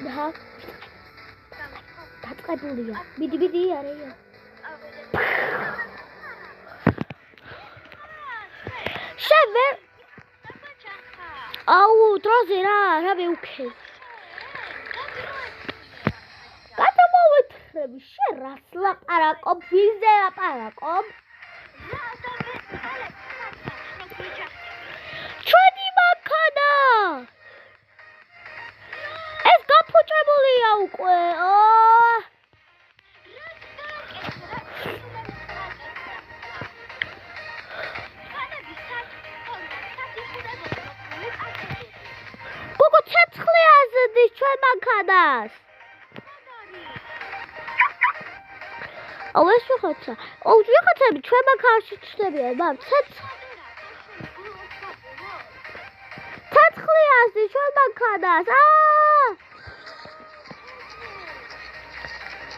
და დაწყებულია. მიდი არეა. შევე აუ დროზე რა მეუქეს. გადამოვეთრები შენ რას ლაპარაკობ ვინზე ლაპარაკობ? ჩვენი მანქანა ეს გაფუჭებულია უკვე გოგო ცეცხლი აზდის ჩვენ მანქანას აუ ეს ვიხოცა ვიხოცები ჩვენ მანქანაში ჩნდებიან მამ ცეცხლი აზდის ჩვენ მანქანას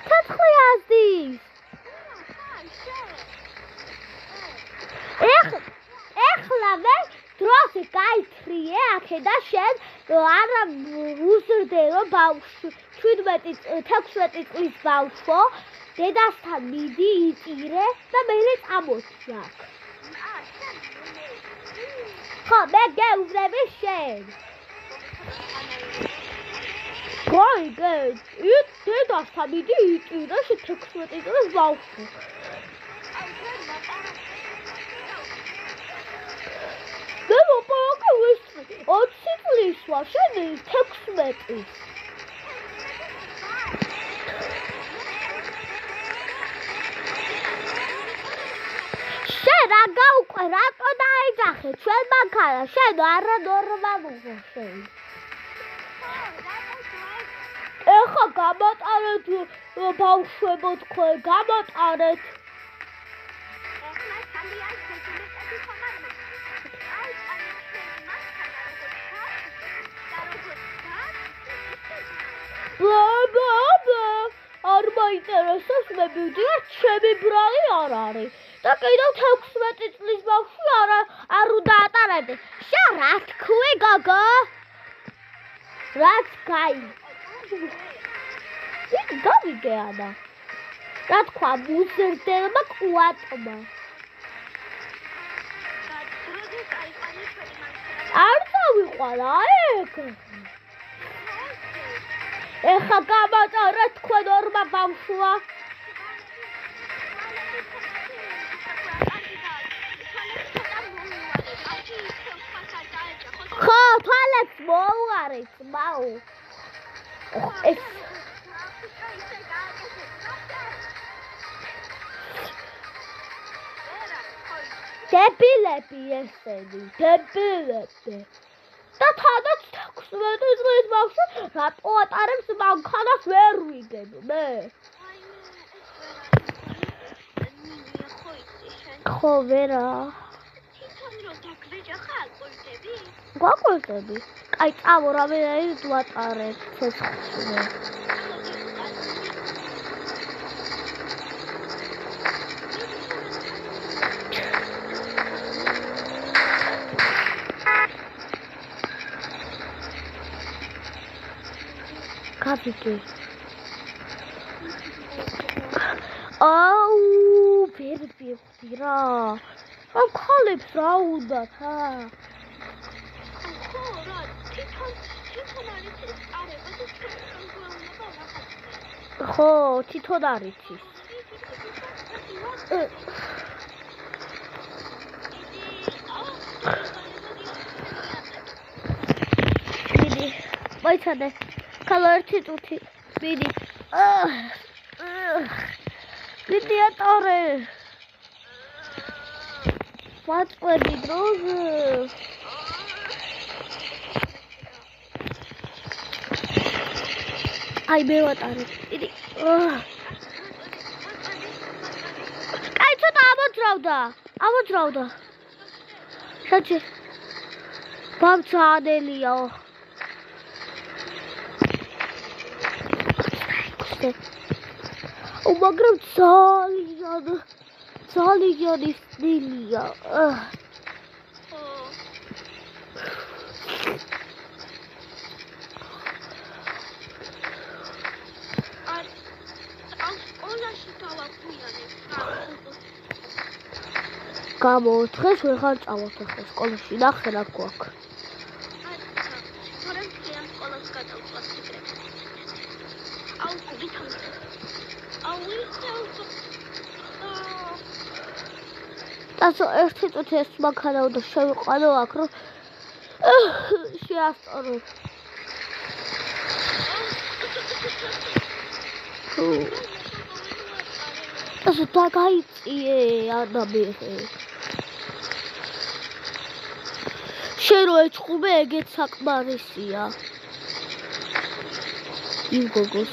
ცეცხლი აზდის ეხლა მე დროზე გაითრიე აქედან შენ არა უზრდე რომ ბავშვი 17-16 წლის ბავშვო დედასთან მიდი იწირე და მერე წამოწი აქ ხო მე გეუბნები შენ გოიგე დედასთან მიდი იწირე შენ 16 წლის ბავშვი მე მოპარაკე ვისწრი 20 წლის ვარ შენ 16 წლის რა გაუკვე რატო დაეძახე ჩვენ მანქანა შენ არა ნორმალურია შენ ეხა გამატარეთ ბავშვებო თქვენ გამატარეთ არ მაინტერესებს მე მივდივარ ჩემი ბრალი არ არის და კიდევ 16 წლის ბავშვი არ უნდა ატარებდეს. შენ რა თქვი გოგო? რაც გაი. იქ გავიგე ანა. რა თქვა მუზერდელმა კვატმა. არ დავიყვანა ეგ. ეხა გამატარა თქვენ ორმა ბავშვა. ხო, თვალებს მოუარეთ, მაუ. ეს დებილები ესენი, დებილები. და თანაც 16 წლის ბავშვი რატო ატარებს მანქანას ვერ ვიგებ მე. ხო, ვერა. გვაყოლდები? კაი, წავო, რამე ვატარებ ცეცხლში. გავიგე. აუ, ვერ ვიხდი რა. ამ ხალებს რა უნდათ, ხო, თვითონ არის ის. მიდი, მოიცადე. ქალერთი წუთი. მიდი. მიდი ატარე. ვაწყვეტი დროზე. აი მე ვატარებ. მიდი. კაი ცოტა ამოძრავდა. საჭი. ბავშვადელია. მაგრამ ძალიან ისნილია. გამოთხეს ვეღარ წავალთ ახლა სკოლაში ნახე რა გვაქვს ასო ერთი წუთი ეს მანქანა უნდა შევიყვანო აქ რომ შეასწორო ასო დაგაიწიე ანამიხე შენ რო ეჩხუბე ეგეც საკმარისია იმ გოგოს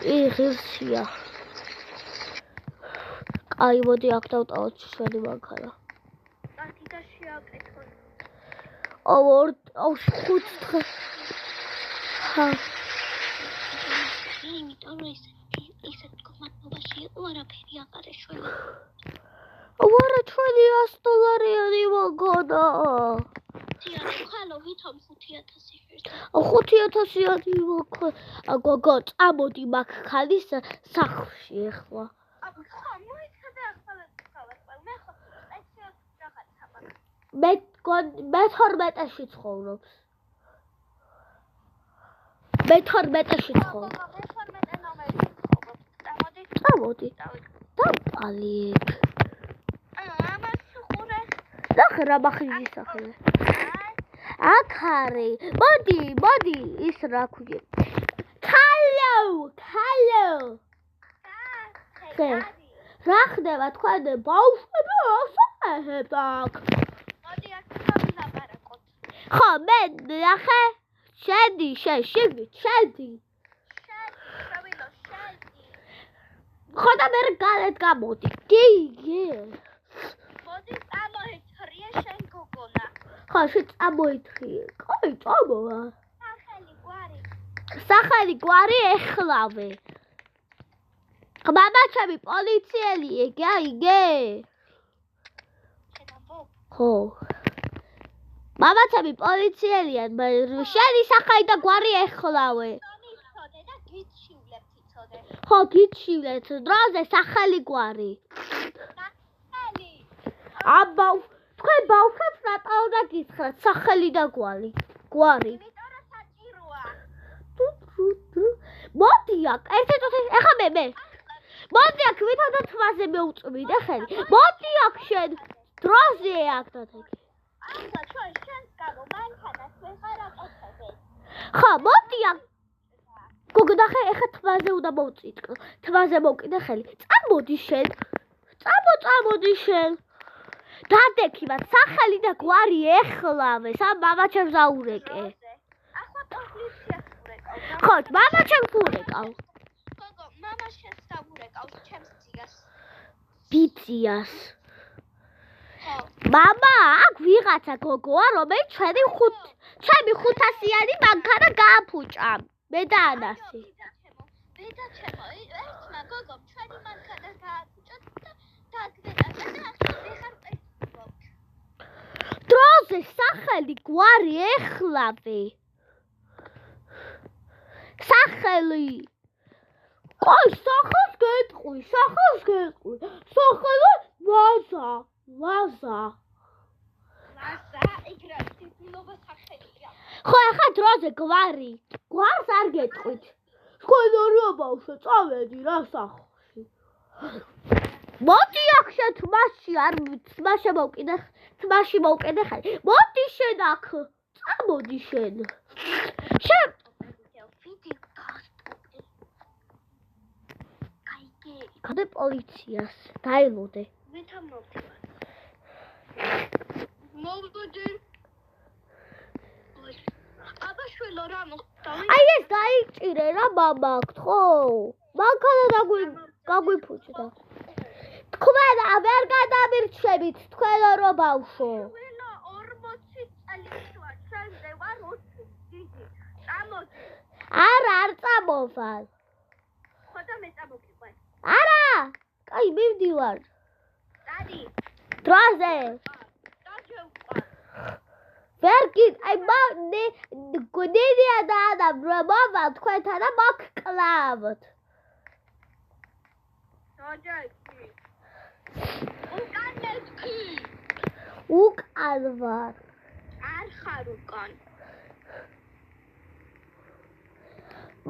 ღირსია აი მოდი აქ დავტოვოთ ჩვენი მანქანა და შეაკეთოთ ოღონდ 5 დღე ხა იმიტომ რომ ისეთ კომანდობაში იყო არაფერი აღარ ეშვება ვარა ჩვენი $100 მანქანა ხალო ვითომ 5000 გოგო წამოდი მანქანის სახლში ახლა მე 12-ში ცხოვრობს მე 12-ში ცხოვრობს წამოდი დაპალიებ ნახე რა ბახიჯი სახლი აქ არის მოდი ის რა ქვია ქალო რა ხდება თქვენ ბავშვები ასაეებთ აქ მოდი აქ დავილაპარაკოთ ხო მე ნახე შედი ხო და მე გარეთ გამოდი გიგე მოდი წამოეთრიე შენ გოგონა ხო შენ წამოეთრიე კაი წამოვა სახელი გვარი ეხლავე მამაჩემი პოლიციელი იგე ხო მამაჩემი პოლიციელია შენი სახელი და გვარი ეხლავე ხო გიჩივლეთ დროზე სახელი გვარი აბა თქვენ ბავშვებს რატო უნდა გითხრათ სახელი და გვარი მოდი აქ ერთი წუთი ეხა მე მოდი აქ ვითომ და თვაზე მეუწვიდე ხელი მოდი აქ შენ დროზე აქ დათეკე ახლა შენ გამო მანქანას ვეღარ აკეთებ ხო მოდი აქ გოგო და ეხა თვაზე უნდა მოვწიტკო თვაზე მოვკიდე ხელი წამოდი შენ დადექიმათ სახელი და გვარი ეხლავე სამ მამაჩემს აურეკე ახლა პოლიციას ხო, მამაჩემს ურეკავ. გოგო, მამაშენს დაურეკავს ჩემს ბიძიას. ხო. მამა, აქ ვიღაცა გოგოა, რომელიც ჩემი 500-იანი მანქანა გააფუჭა. მე და ანასი. ბედაჩემო, ერთმა გოგომ ჩვენი მანქანა გააფუჭა და დაგვედა და ახლა ვეღარ პეცნობთ. დროზე სახელი გვარი ეხლავე. სახელი კაი სახელს გეტყვი სახელი ვაზა იგრა თითილობა სახელია ხო ახლა დროზე გვარს არ გეტყვით თქვენ ორი ბავშვი წავედი რა სახლში მოდი აქ შენ თმაში მოვკიდე ხელი მოდი შენ აქ წამოდი შენ Kade policias, dailode. Ai es daicire ra mama ხო? მანქანა გაგვიფუჭდა. თქვენ ვერ გადამირჩებით თქვენ ორო ბავშვო. 40 წელიწადია, შენზე ვარ 20 დიდი. წამოდი. არა, არ წამოვალ. ხო და მე წამოგიყვან. არა! კაი, მივდივარ. დადი. დროზე. დაჯევყვა. ვერგი, აი გონილია და ანა, მამა თქვენთან და მოგკლავთ. ოჯახი. უკან მეთქი. უკან ვარ. არ ხარ უკან.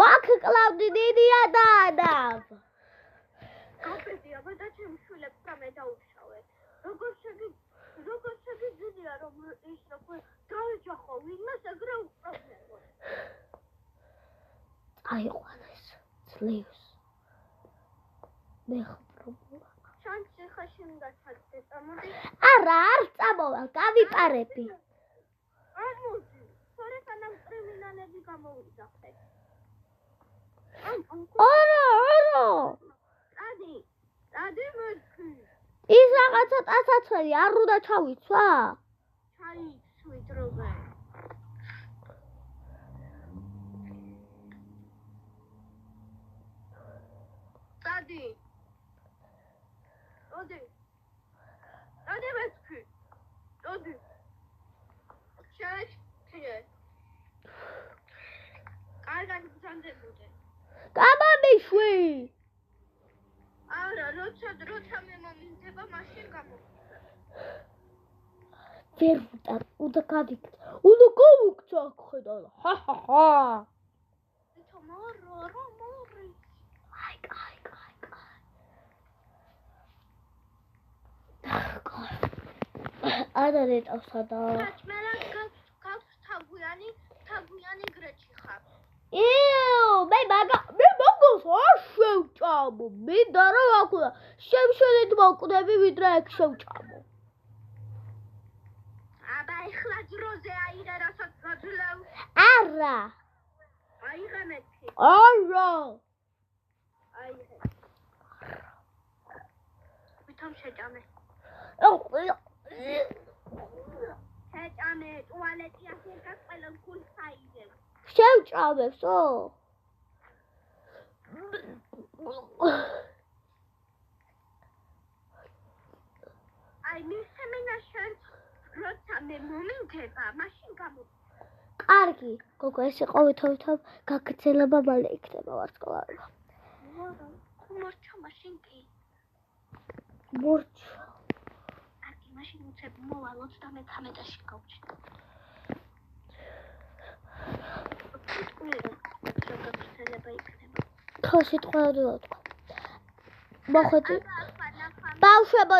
მაგ კლავდი დიდი ადანავ. გაფედია და ჩემ შვილებს რამე დაუშავე. როგორ შეგიძლია რომ ის დაეჯახო ვინმეს ეგრე უყრობნებო. აიყვანეს ძლივს. მე ხბრობულა. შენ ციხეში უნდა ჩაგდეს, ამოდი. არა, არ წამოვალ, გავიპარები. ამოდი. თორე სანამ კრიმინალები გამოვიძახეთ. არა. დადი მეთქი. ის რაღაცა ტასაცველი არ უნდა ჩავიცვა? ჩაიცვით როგორ. დადი. დადი მეთქი. დადი. შეჭე. კარგად ბრძანდებოდე. გამომიშვი. არა, როცა მე მომინდება, მაშინ გამოვიდა. ვერ ვიტარ, უნდა გავიქცა ხედა. ჰა. იცო მორი. აი. არა ნეტავსადა. საჭმელად გაქვს თაგვიანი გრეჩი ხარ. მე მაგას არ შევჭამო. მინდა რომ აკვდა. შემშელით მოკდები ვიდრე ეგ შევჭამო. აბა ეხლა ძროზე აირა რასაც გაძლევ. არა. აიღე მეთქი. არა. აიღე. ვითომ შეჭამე. შეჭამე, ტუალეტი ასე გაყელა გულს აიღე. შევჭამებსო? აი მისემინა შენ როცა მე მომინდება, მაშინ გამოვიდა. კარგი, გოგო, ესე ყოველთავ გაგრძელება მალე იქნება ვარსკვლავება. მორჩა მაშინ კი. მორჩა. კარგი, მაშინ უცებ მოვალ 33-ში გავჩნდა. ხო სიტყვა თქვა. მოხვედი. ბავშვებო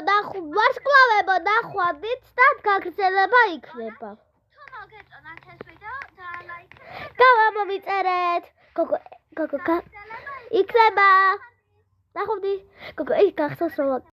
ვარსკვლავებო ნახვადით და გაგრძელება იქნება. თუ მოგეწონათ ეს ვიდეო და ლაიქეთ. გამომიწერეთ. გოგო იქნება. ნახვდი. გოგო ის გახსოვს რომ